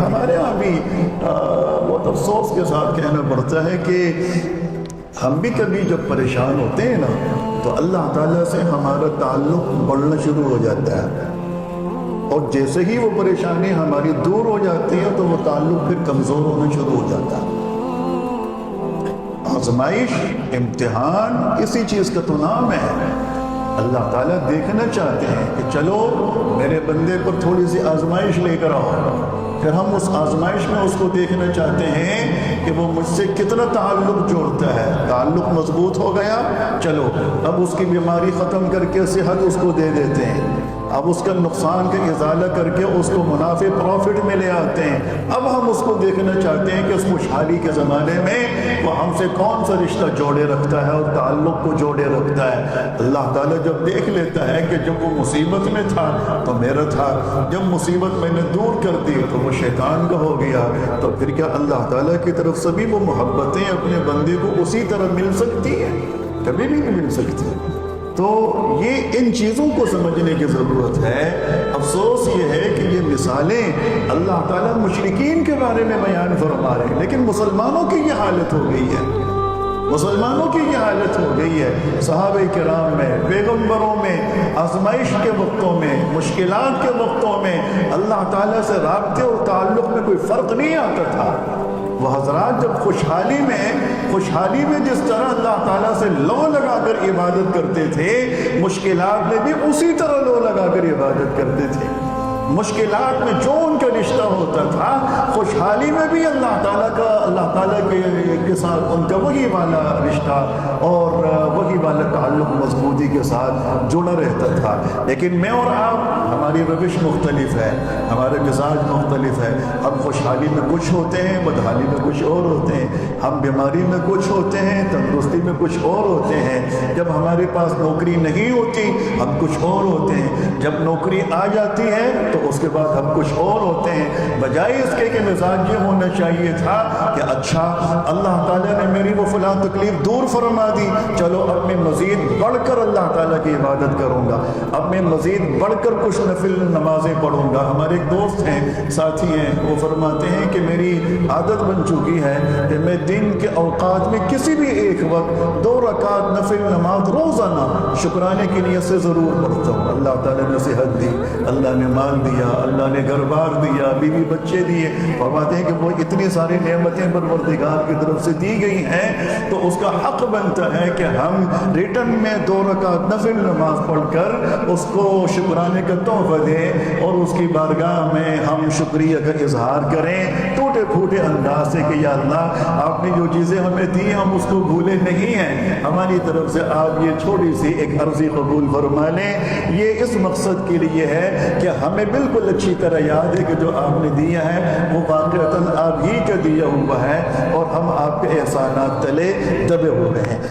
ہمارے یہاں بھی بہت افسوس کے ساتھ کہنا پڑتا ہے کہ ہم بھی کبھی جب پریشان ہوتے ہیں نا تو اللہ تعالیٰ سے ہمارا تعلق بڑھنا شروع ہو جاتا ہے، اور جیسے ہی وہ پریشانی ہماری دور ہو جاتی ہے تو وہ تعلق پھر کمزور ہونا شروع ہو جاتا ہے۔ آزمائش، امتحان اسی چیز کا تو نام ہے۔ اللہ تعالیٰ دیکھنا چاہتے ہیں کہ چلو میرے بندے پر تھوڑی سی آزمائش لے کر آؤ، پھر ہم اس آزمائش میں اس کو دیکھنا چاہتے ہیں کہ وہ مجھ سے کتنا تعلق جوڑتا ہے۔ تعلق مضبوط ہو گیا، چلو اب اس کی بیماری ختم کر کے صحت اس کو دے دیتے ہیں، اب اس کا نقصان کا ازالہ کر کے اس کو منافع پروفٹ میں لے آتے ہیں۔ اب ہم اس کو دیکھنا چاہتے ہیں کہ اس خوشحالی کے زمانے میں وہ ہم سے کون سا رشتہ جوڑے رکھتا ہے اور تعلق کو جوڑے رکھتا ہے۔ اللہ تعالیٰ جب دیکھ لیتا ہے کہ جب وہ مصیبت میں تھا تو میرا تھا، جب مصیبت میں نے دور کر دی تو وہ شیطان کا ہو گیا، تو پھر کیا اللہ تعالیٰ کی طرف سے بھی وہ محبتیں اپنے بندے کو اسی طرح مل سکتی ہیں؟ کبھی بھی نہیں مل سکتی۔ تو یہ ان چیزوں کو سمجھنے کی ضرورت ہے۔ افسوس یہ ہے کہ یہ مثالیں اللہ تعالیٰ مشرکین کے بارے میں بیان فرما رہے ہیں، لیکن مسلمانوں کی یہ حالت ہو گئی ہے، مسلمانوں کی یہ حالت ہو گئی ہے۔ صحابہ کرام میں، پیغمبروں میں، آزمائش کے وقتوں میں، مشکلات کے وقتوں میں اللہ تعالیٰ سے رابطے اور تعلق میں کوئی فرق نہیں آتا تھا۔ وہ حضرات جب خوشحالی میں جس طرح اللہ تعالیٰ سے لو لگا کر عبادت کرتے تھے، مشکلات میں بھی اسی طرح لو لگا کر عبادت کرتے تھے۔ مشکلات میں جو ان کا رشتہ ہوتا تھا، خوشحالی میں بھی اللہ تعالیٰ کے ساتھ ان کا وہی والا رشتہ اور وہی والا تعلق مضبوطی کے ساتھ جڑا رہتا تھا۔ لیکن میں اور آپ، ہماری روش مختلف ہے، ہمارا مزاج مختلف ہے۔ ہم خوشحالی میں کچھ ہوتے ہیں، بدحالی میں کچھ اور ہوتے ہیں، ہم بیماری میں کچھ ہوتے ہیں، تندرستی میں کچھ اور ہوتے ہیں۔ جب ہمارے پاس نوکری نہیں ہوتی ہم کچھ اور ہوتے ہیں، جب نوکری آ جاتی ہے تو اس کے بعد ہم کچھ اور ہوتے ہیں۔ بجائے اس کے کہ مزاج یہ ہونا چاہیے تھا کہ اچھا اللہ تعالیٰ نے میری وہ فلاں تکلیف دور فرما دی، چلو اب میں مزید بڑھ کر اللہ تعالیٰ کی عبادت کروں گا، اب میں مزید بڑھ کر کچھ نفل نمازیں پڑھوں گا۔ ہمارے ایک دوست ہیں، ساتھی ہیں، وہ فرماتے ہیں کہ میری عادت بن چکی ہے کہ میں دن کے اوقات میں کسی بھی ایک وقت 2 رکعت نفل نماز روزانہ شکرانے کی نیت سے ضرور پڑھتا ہوں۔ اللہ تعالیٰ نے صحت دی، اللہ نے مال دیا، اللہ نے گھر بار دیا، بیوی بچے دیے، فرماتے ہیں کہ وہ اتنی ساری نعمتیں پروردگار کی طرف سے دی گئی ہیں تو اس کا حق بنتا ہے کہ ہم ریٹرن میں 2 رکعت نفل نماز پڑھ کر اس کو شکرانے کا تحفہ دیں اور اس کی بارگاہ میں ہم شکریہ کا اظہار کریں ٹوٹے پھوٹے انداز سے کہ یا اللہ آپ نے جو چیزیں ہمیں دی ہم اس کو بھولے نہیں ہیں، ہماری طرف سے آپ یہ چھوٹی سی ایک عرضی قبول فرما لیں۔ یہ اس مقصد کے لیے ہے کہ ہمیں بالکل اچھی طرح یاد ہے کہ جو آپ نے دیا ہے وہ واقعتاً آپ ہی کا دیا ہوا ہے اور ہم آپ کے احسانات تلے دبے ہوئے ہیں۔